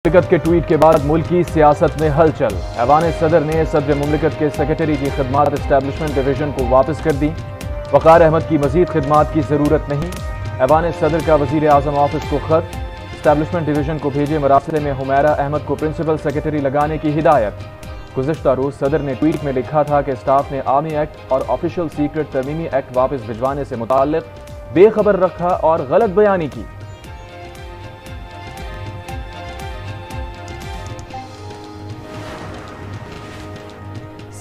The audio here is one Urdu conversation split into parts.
مملکت کے ٹویٹ کے بعد ملکی سیاست میں ہلچل۔ ایوان صدر نے صدر مملکت کے سیکریٹری کی خدمات اسٹیبلشمنٹ ڈویژن کو واپس کر دی۔ وقار احمد کی مزید خدمات کی ضرورت نہیں۔ ایوان صدر کا وزیر اعظم آفس کو خط، اسٹیبلشمنٹ ڈویژن کو بھیجے مراسلے میں حمیرہ احمد کو پرنسپل سیکریٹری لگانے کی ہدایت۔ گزشتہ روز صدر نے ٹویٹ میں لکھا تھا کہ اسٹاف نے آرمی ایکٹ اور آفیشل سیکرٹ ترمیمی ایکٹ واپس بھجوانے سے متعلق بے خبر رکھا اور غلط بیانی کی۔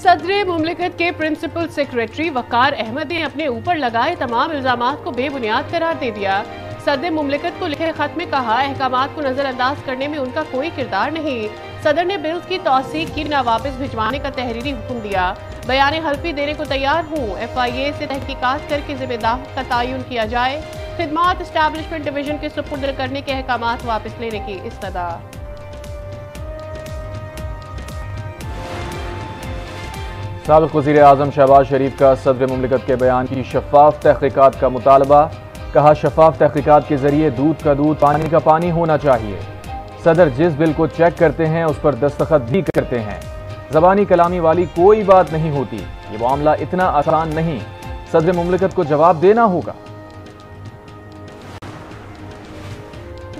صدر مملکت کے پرنسپل سیکریٹری وقار احمد نے اپنے اوپر لگائے تمام الزامات کو بے بنیاد قرار دے دیا۔ صدر مملکت کو لکھے خط میں کہا احکامات کو نظر انداز کرنے میں ان کا کوئی کردار نہیں۔ صدر نے بلز کی توثیق کی نہ واپس بھجوانے کا تحریری حکم دیا۔ بیان حلفی دینے کو تیار ہوں۔ FIA سے تحقیقات کر کے ذمہ دار کا تعین کیا جائے۔ خدمات اسٹیبلشمنٹ ڈویژن کے سپرد کرنے کے احکامات واپس لینے کی استدعا۔ سابق وزیر اعظم شہباز شریف کا صدر مملکت کے بیان کی شفاف تحقیقات کا مطالبہ۔ کہا شفاف تحقیقات کے ذریعے دودھ کا دودھ پانی کا پانی ہونا چاہیے۔ صدر جس بل کو چیک کرتے ہیں اس پر دستخط بھی کرتے ہیں۔ زبانی کلامی والی کوئی بات نہیں ہوتی۔ یہ معاملہ اتنا آسان نہیں۔ صدر مملکت کو جواب دینا ہوگا۔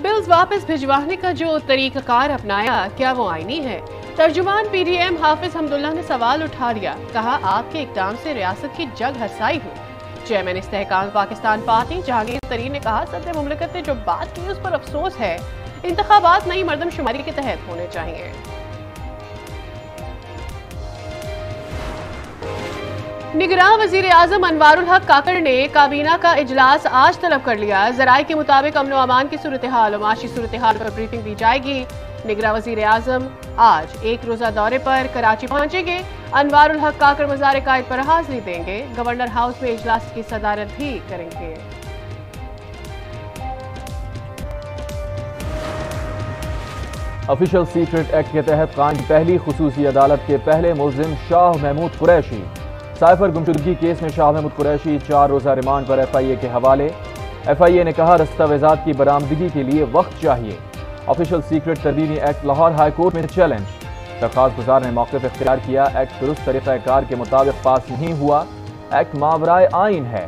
بلز واپس بھجوانے کا جو طریقہ کار اپنایا کیا وہ آئینی ہے؟ ترجمان PDM حافظ حمداللہ نے سوال اٹھا دیا۔ کہا آپ کے اقدام سے ریاست کی جگ ہرسائی ہو۔ چیئرمین استحکام پاکستان پارٹی جہانگیر ترین نے کہا صدر مملکت نے جو بات کی اس پر افسوس ہے۔ انتخابات نئی مردم شماری کے تحت ہونے چاہیے۔ نگراں وزیر اعظم انوار الحق کاکڑ نے کابینہ کا اجلاس آج طلب کر لیا۔ ذرائع کے مطابق امن و امان کی صورتحال اور معاشی صورتحال پر بریفنگ دی جائے گی۔ نگراں وزیر اعظم آج ایک روزہ دورے پر کراچی پہنچیں گے۔ انوار الحق کاکڑ مزار قائد پر حاضری دیں گے۔ گورنر ہاؤس میں اجلاس کی صدارت بھی کریں گے۔ آفیشل سیکرٹ ایکٹ کے تحت قائم پہلی خصوصی عدالت کے پہلے ملزم شاہ محمود قریشی سائفر گمشدگی کیس میں شاہ محمود قریشی 4 روزہ ریمانڈ پر FIA کے حوالے۔ FIA نے کہا دستاویزات کی برآمدگی کے لیے وقت چاہیے۔ آفیشل سیکرٹ ترمیمی ایکٹ لاہور ہائی کورٹ میں چیلنج۔ درخواست گزار نے موقف اختیار کیا۔ ایکٹ درست طریقہ کار کے مطابق پاس نہیں ہوا۔ ایکٹ ماورائے آئین ہے۔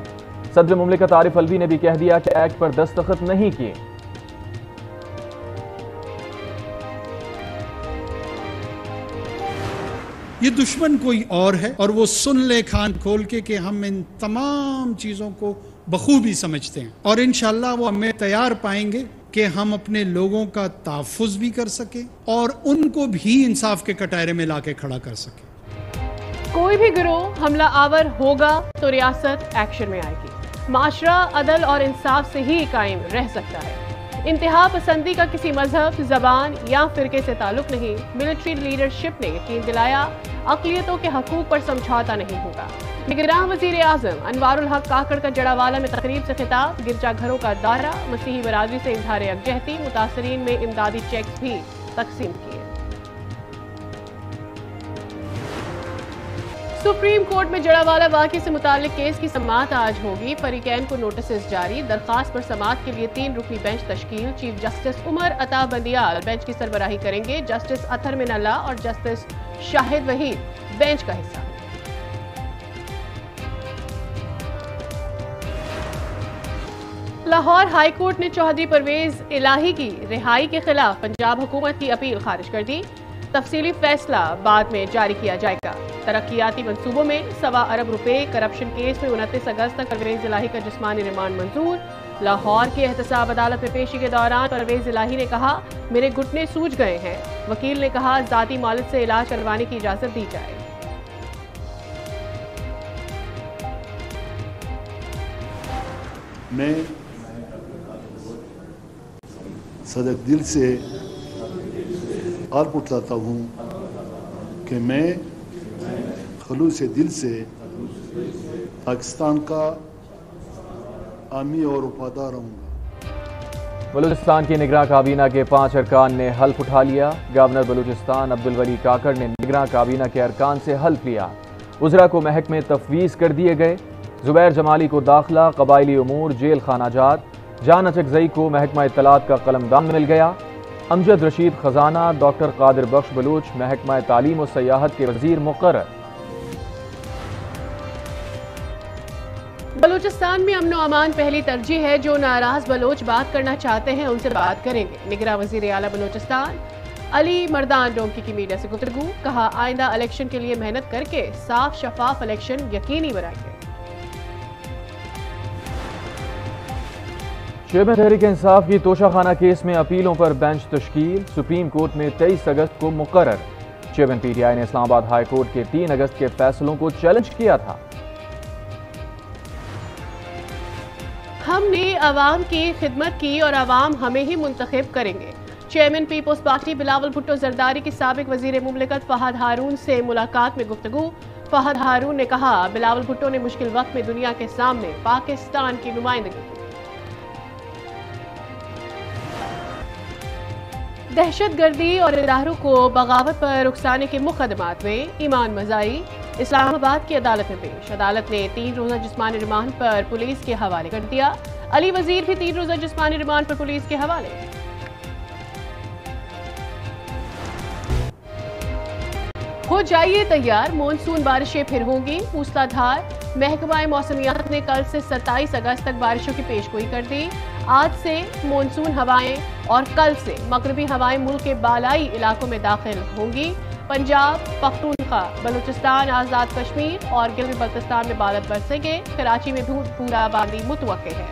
صدر مملکت عارف الوی نے بھی کہہ دیا کہ ایکٹ پر دستخط نہیں کیے۔ یہ دشمن کوئی اور ہے اور وہ سن لے کان کھول کے کہ ہم ان تمام چیزوں کو بخوبی سمجھتے ہیں، اور انشاءاللہ وہ ہمیں تیار پائیں گے کہ ہم اپنے لوگوں کا تحفظ بھی کر سکیں اور ان کو بھی انصاف کے کٹہرے میں لا کے کھڑا کر سکیں۔ کوئی بھی گروہ حملہ آور ہوگا تو ریاست ایکشن میں آئے گی۔ معاشرہ عدل اور انصاف سے ہی قائم رہ سکتا ہے۔ انتہا پسندی کا کسی مذہب، زبان یا فرقے سے تعلق نہیں۔ ملٹری لیڈرشپ نے یقین دلایا اقلیتوں کے حقوق پر سمجھوتا نہیں ہوگا۔ نگراں وزیر اعظم انوار الحق کاکڑ کا جڑاوالا میں تقریب سے خطاب۔ گرجا گھروں کا دورہ، مسیحی برادری سے اظہار یکجہتی، متاثرین میں امدادی چیکس بھی تقسیم کیے۔ سپریم کورٹ میں جڑاوالا واقعے سے متعلق کیس کی سماعت آج ہوگی۔ فریقین کو نوٹسز جاری۔ درخواست پر سماعت کے لیے 3 رکنی بینچ تشکیل۔ Chief justice Umar Ata Bandial bench کی سربراہی کریں گے۔ جسٹس اطہر من اللہ اور جسٹس شاہد وحید بینچ کا حصہ۔ لاہور ہائی کورٹ نے چوہدری پرویز الہی کی رہائی کے خلاف پنجاب حکومت کی اپیل خارج کر دی۔ تفصیلی فیصلہ بعد میں جاری کیا جائے گا۔ ترقیاتی منصوبوں میں 1.25 ارب روپے کرپشن کیس میں 29 اگست تک پرویز الہی کا جسمانی ریمانڈ منظور۔ لاہور کی احتساب عدالت میں پیشی کے دوران پرویز الہی نے کہا میرے گھٹنے سوج گئے ہیں۔ وکیل نے کہا ذاتی معالج سے علاج کروانے کی اجازت دی جائے۔ میں صدق دل سے عرض اٹھاتا ہوں کہ میں خلوص دل سے پاکستان کا حامی اور وفادار رہوں گا۔ بلوچستان کی نگراں کابینہ کے 5 ارکان نے حلف اٹھا لیا۔ گورنر بلوچستان عبدالولی کاکڑ نے نگراں کابینہ کے ارکان سے حلف لیا۔ وزراء کو محکمے تفویض کر دیے گئے۔ زبیر جمالی کو داخلہ، قبائلی امور، جیل خانہ جات، جان اچکزئی کو محکمہ اطلاعات کا قلمدان مل گیا۔ امجد رشید خزانہ ڈاکٹر قادر بخش بلوچ محکمہ تعلیم و سیاحت کے وزیر مقرر۔ بلوچستان میں امن و امان پہلی ترجیح ہے، جو ناراض بلوچ بات کرنا چاہتے ہیں ان سے بات کریں گے۔ نگراں وزیر اعلیٰ بلوچستان علی مردان ڈونکی کی میڈیا سے گفتگو، کہا آئندہ الیکشن کے لیے محنت کر کے صاف شفاف الیکشن یقینی بنائیں گے۔ چیئرمین تحریک انصاف کی توشہ خانہ کیس میں اپیلوں پر بینچ تشکیل، سپریم کورٹ میں 23 اگست کو مقرر۔ چیئرمین پی ٹی آئی نے اسلام آباد ہائی کورٹ کے 3 اگست کے فیصلوں کو چیلنج کیا تھا۔ ہم نے عوام کی خدمت کی اور عوام ہمیں ہی منتخب کریں گے۔ چیئرمین پیپلز پارٹی بلاول بھٹو زرداری کی سابق وزیر مملکت فہد ہارون سے ملاقات میں گفتگو۔ فہد ہارون نے کہا بلاول بھٹو نے مشکل وقت میں دنیا کے سامنے پاکستان کی نمائندگی کی۔ دہشت گردی اور اداروں کو بغاوت پر اکسانے کے مقدمات میں ایمان مزاری اسلام آباد کی عدالت میں پیش۔ عدالت نے 3 روزہ جسمانی ریمانڈ پر پولیس کے حوالے کر دیا۔ علی وزیر بھی 3 روزہ جسمانی ریمانڈ پر پولیس کے حوالے۔ ہو جائیے تیار، مونسون بارشیں پھر ہوں گی موسلا دھار۔ محکمہ موسمیات نے کل سے 27 اگست تک بارشوں کی پیشگوئی کر دی۔ آج سے مونسون ہوائیں اور کل سے مغربی ہوائیں ملک کے بالائی علاقوں میں داخل ہوں گی۔ پنجاب، پختونخوا، بلوچستان، آزاد کشمیر اور گلگت بلتستان میں بادل برسیں گے۔ کراچی میں بھی بورہ بادی متوقع ہے۔